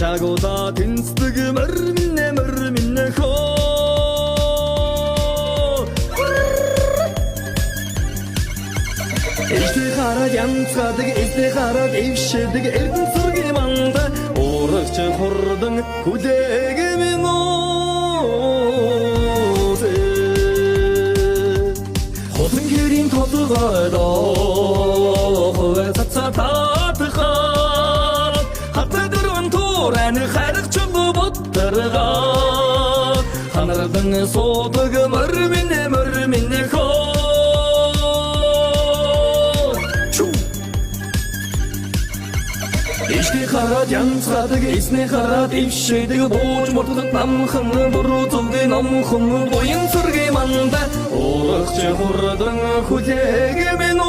Шагуда тэнцдэг мөр минь хоо Эштэй хараад янцгадаг эстэй хараад ившдэг эрдэн цэргийн манда урагч хурдан хүлээг минь Хотын гэрийн толгойд хөвөө цацатаатахаар хатадэрвэн тууран харагч бодторгаа ханардан суудаг мөр минь хоо Эштэй хараад янцгадаг эсний хараад ившдэг бууж мурдад намхан буруу зүгэн номхон буян цэргийн манда урагч хурдан хүлээг минь